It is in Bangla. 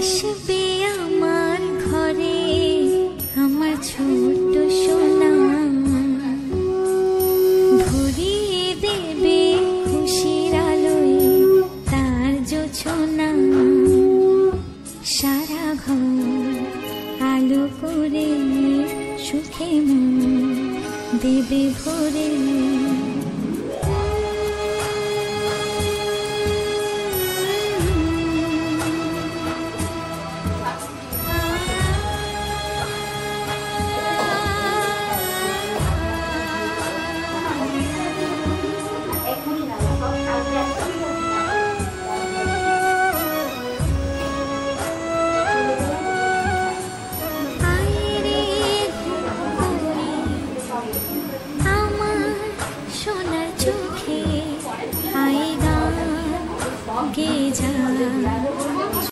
আসবে আমার ঘরে আমার ছোট্ট সোনা, ভরিয়ে দেবে খুশির আলোয় তার জোছনা। সারা ঘর আলো করে সুখে মন দেবে ভরে।